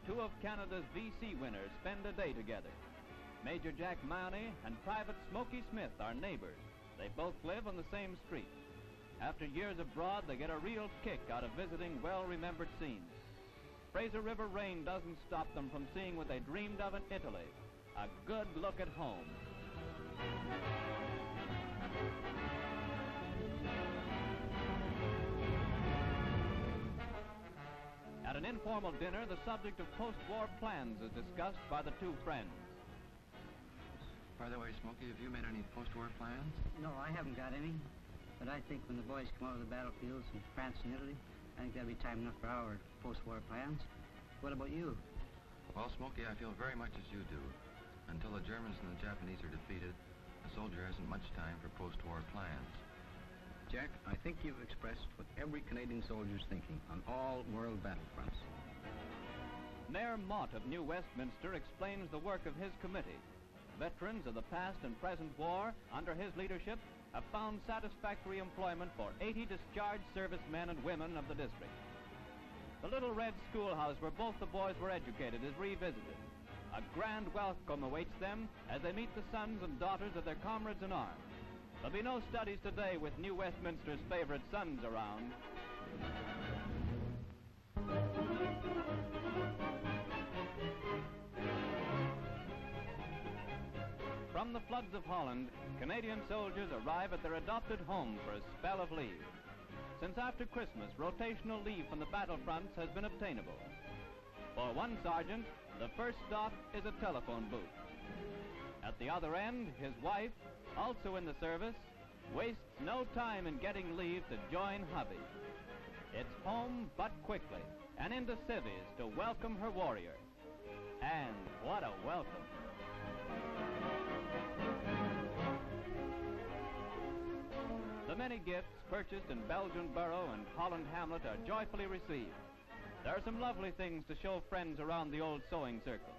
two of Canada's VC winners spend a day together. Major Jack Mahoney and Private Smoky Smith are neighbors. They both live on the same street. After years abroad, they get a real kick out of visiting well-remembered scenes. Fraser River rain doesn't stop them from seeing what they dreamed of in Italy, a good look at home. At an informal dinner, the subject of post-war plans is discussed by the two friends. By the way, Smokey, have you made any post-war plans? No, I haven't got any. But I think when the boys come out of the battlefields in France and Italy, I think that'll be time enough for our post-war plans. What about you? Well, Smokey, I feel very much as you do. Until the Germans and the Japanese are defeated, the soldier hasn't much time for post-war plans. Jack, I think you've expressed what every Canadian soldier's thinking on all world battlefronts. Mayor Mott of New Westminster explains the work of his committee. Veterans of the past and present war, under his leadership, have found satisfactory employment for 80 discharged servicemen and women of the district. The little red schoolhouse where both the boys were educated is revisited. A grand welcome awaits them as they meet the sons and daughters of their comrades in arms. There'll be no studies today with New Westminster's favorite sons around. From the floods of Holland, Canadian soldiers arrive at their adopted home for a spell of leave. Since after Christmas, rotational leave from the battlefronts has been obtainable. For one sergeant, the first stop is a telephone booth. At the other end, his wife, also in the service, wastes no time in getting leave to join hubby. It's home but quickly, and into civvies to welcome her warrior. And what a welcome. The many gifts purchased in Belgian Borough and Holland Hamlet are joyfully received. There are some lovely things to show friends around the old sewing circle.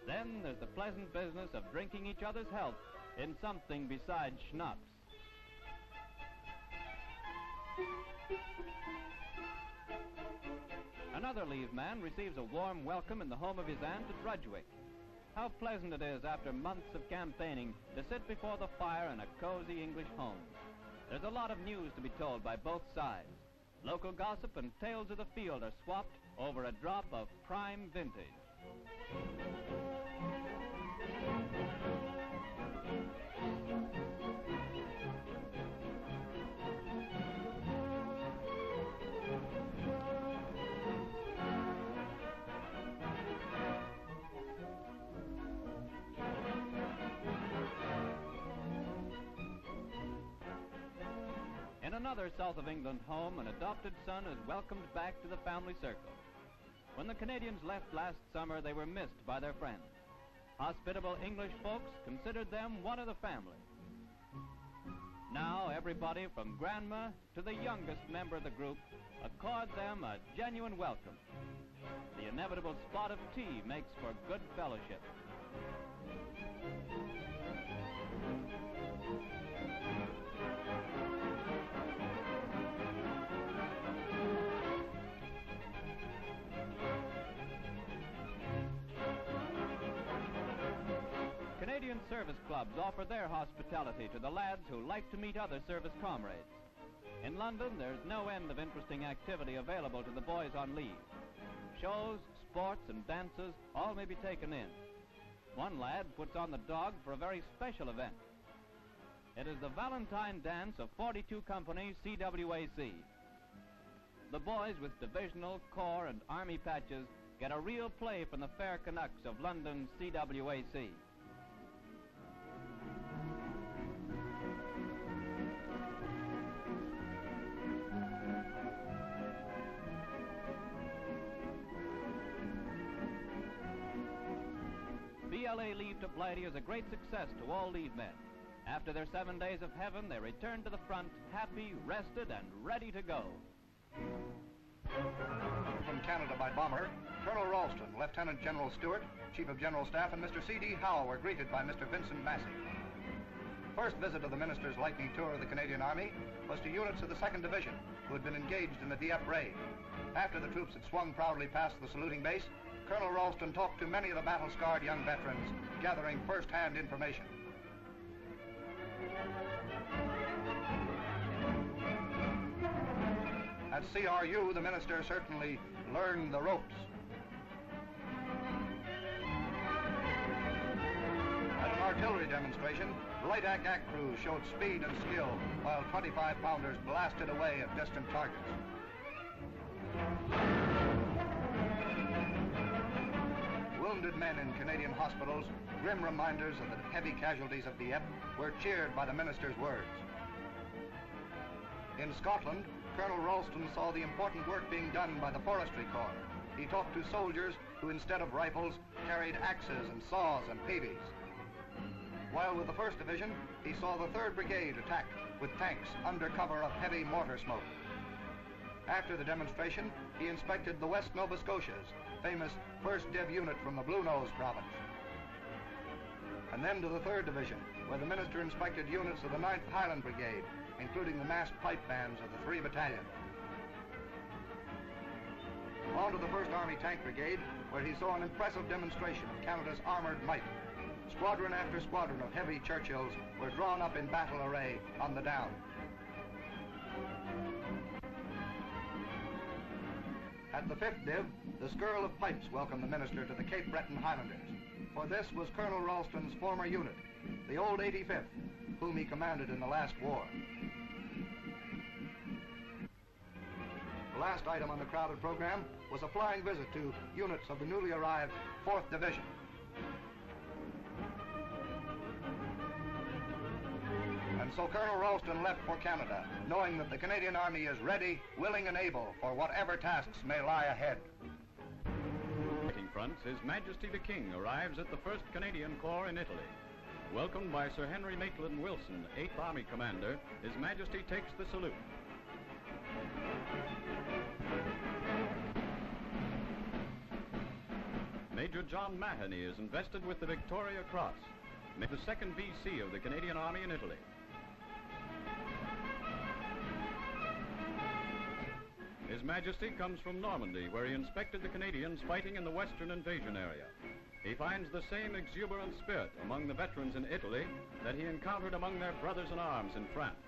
Then there's the pleasant business of drinking each other's health in something besides schnapps. Another leave man receives a warm welcome in the home of his aunt at Rudgwick. How pleasant it is after months of campaigning to sit before the fire in a cozy English home. There's a lot of news to be told by both sides. Local gossip and tales of the field are swapped over a drop of prime vintage. In another south of England home, an adopted son is welcomed back to the family circle. When the Canadians left last summer, they were missed by their friends. Hospitable English folks considered them one of the family. Now everybody from grandma to the youngest member of the group accord them a genuine welcome. The inevitable spot of tea makes for good fellowship. Canadian service clubs offer their hospitality to the lads who like to meet other service comrades. In London, there's no end of interesting activity available to the boys on leave. Shows, sports, and dances all may be taken in. One lad puts on the dog for a very special event. It is the Valentine Dance of 42 Company CWAC. The boys with divisional, corps, and army patches get a real play from the fair Canucks of London's CWAC. BLA Leave to Blighty is a great success to all leave men. After their 7 days of heaven, they return to the front, happy, rested, and ready to go. From Canada by bomber, Colonel Rowleston, Lieutenant General Stewart, Chief of General Staff, and Mr. C.D. Howell were greeted by Mr. Vincent Massey. first visit of the minister's lightning tour of the Canadian Army was to units of the 2nd Division, who had been engaged in the Dieppe raid. After the troops had swung proudly past the saluting base, Colonel Rowleston talked to many of the battle-scarred young veterans, gathering first-hand information. At CRU, the minister certainly learned the ropes. At an artillery demonstration, light ack crews showed speed and skill, while 25-pounders blasted away at distant targets. Wounded men in Canadian hospitals, grim reminders of the heavy casualties of Dieppe, were cheered by the minister's words. In Scotland, Colonel Rowleston saw the important work being done by the Forestry Core. He talked to soldiers who, instead of rifles, carried axes and saws and peavies. While with the 1st Division, he saw the 3rd Brigade attack with tanks under cover of heavy mortar smoke. After the demonstration, he inspected the West Nova Scotia's famous 1st Div unit from the Blue Nose province. And then to the 3rd Division, where the minister inspected units of the 9th Highland Brigade, including the massed pipe bands of the 3 battalions. On to the 1st Army Tank Brigade, where he saw an impressive demonstration of Canada's armored might. Squadron after squadron of heavy Churchills were drawn up in battle array on the down. At the 5th Div, the skirl of pipes welcomed the minister to the Cape Breton Highlanders. For this was Colonel Rowleston's former unit, the old 85th, whom he commanded in the last war. The last item on the crowded program was a flying visit to units of the newly arrived 4th Division. And so Colonel Rowleston left for Canada, knowing that the Canadian Army is ready, willing, and able for whatever tasks may lie ahead. Front, His Majesty the King arrives at the 1st Canadian Corps in Italy. Welcomed by Sir Henry Aitken Wilson, 8th Army Commander, His Majesty takes the salute. Major John Mackenzie is invested with the Victoria Cross, the 2nd VC of the Canadian Army in Italy. His Majesty comes from Normandy, where he inspected the Canadians fighting in the Western Invasion area. He finds the same exuberant spirit among the veterans in Italy that he encountered among their brothers-in-arms in France.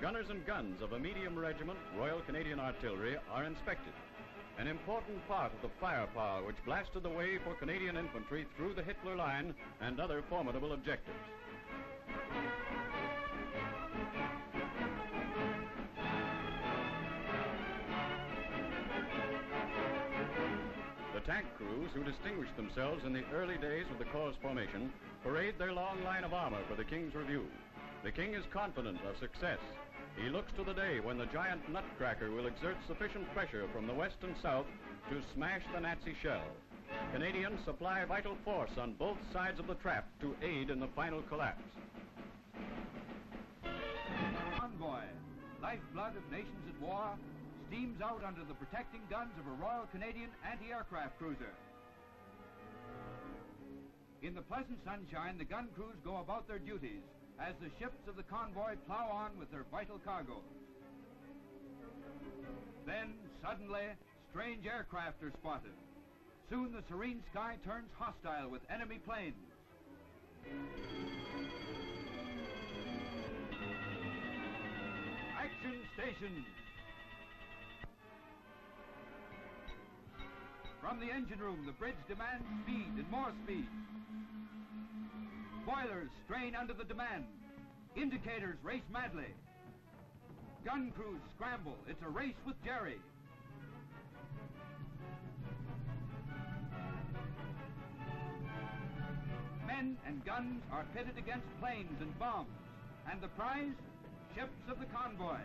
Gunners and guns of a medium regiment, Royal Canadian Artillery, are inspected, an important part of the firepower which blasted the way for Canadian infantry through the Hitler line and other formidable objectives. The tank crews, who distinguished themselves in the early days of the Corps' formation, parade their long line of armor for the King's review. The King is confident of success. He looks to the day when the giant nutcracker will exert sufficient pressure from the west and south to smash the Nazi shell. Canadians supply vital force on both sides of the trap to aid in the final collapse. Convoy, lifeblood of nations at war, steams out under the protecting guns of a Royal Canadian anti-aircraft cruiser. In the pleasant sunshine, the gun crews go about their duties as the ships of the convoy plow on with their vital cargo. Then, suddenly, strange aircraft are spotted. Soon the serene sky turns hostile with enemy planes. Action stations! From the engine room, the bridge demands speed and more speed. Boilers strain under the demand. Indicators race madly. Gun crews scramble. It's a race with Jerry. Men and guns are pitted against planes and bombs. And the prize? Ships of the convoy.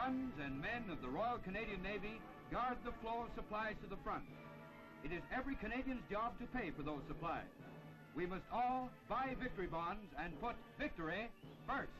guns and men of the Royal Canadian Navy guard the flow of supplies to the front. It is every Canadian's job to pay for those supplies. We must all buy victory bonds and put victory first.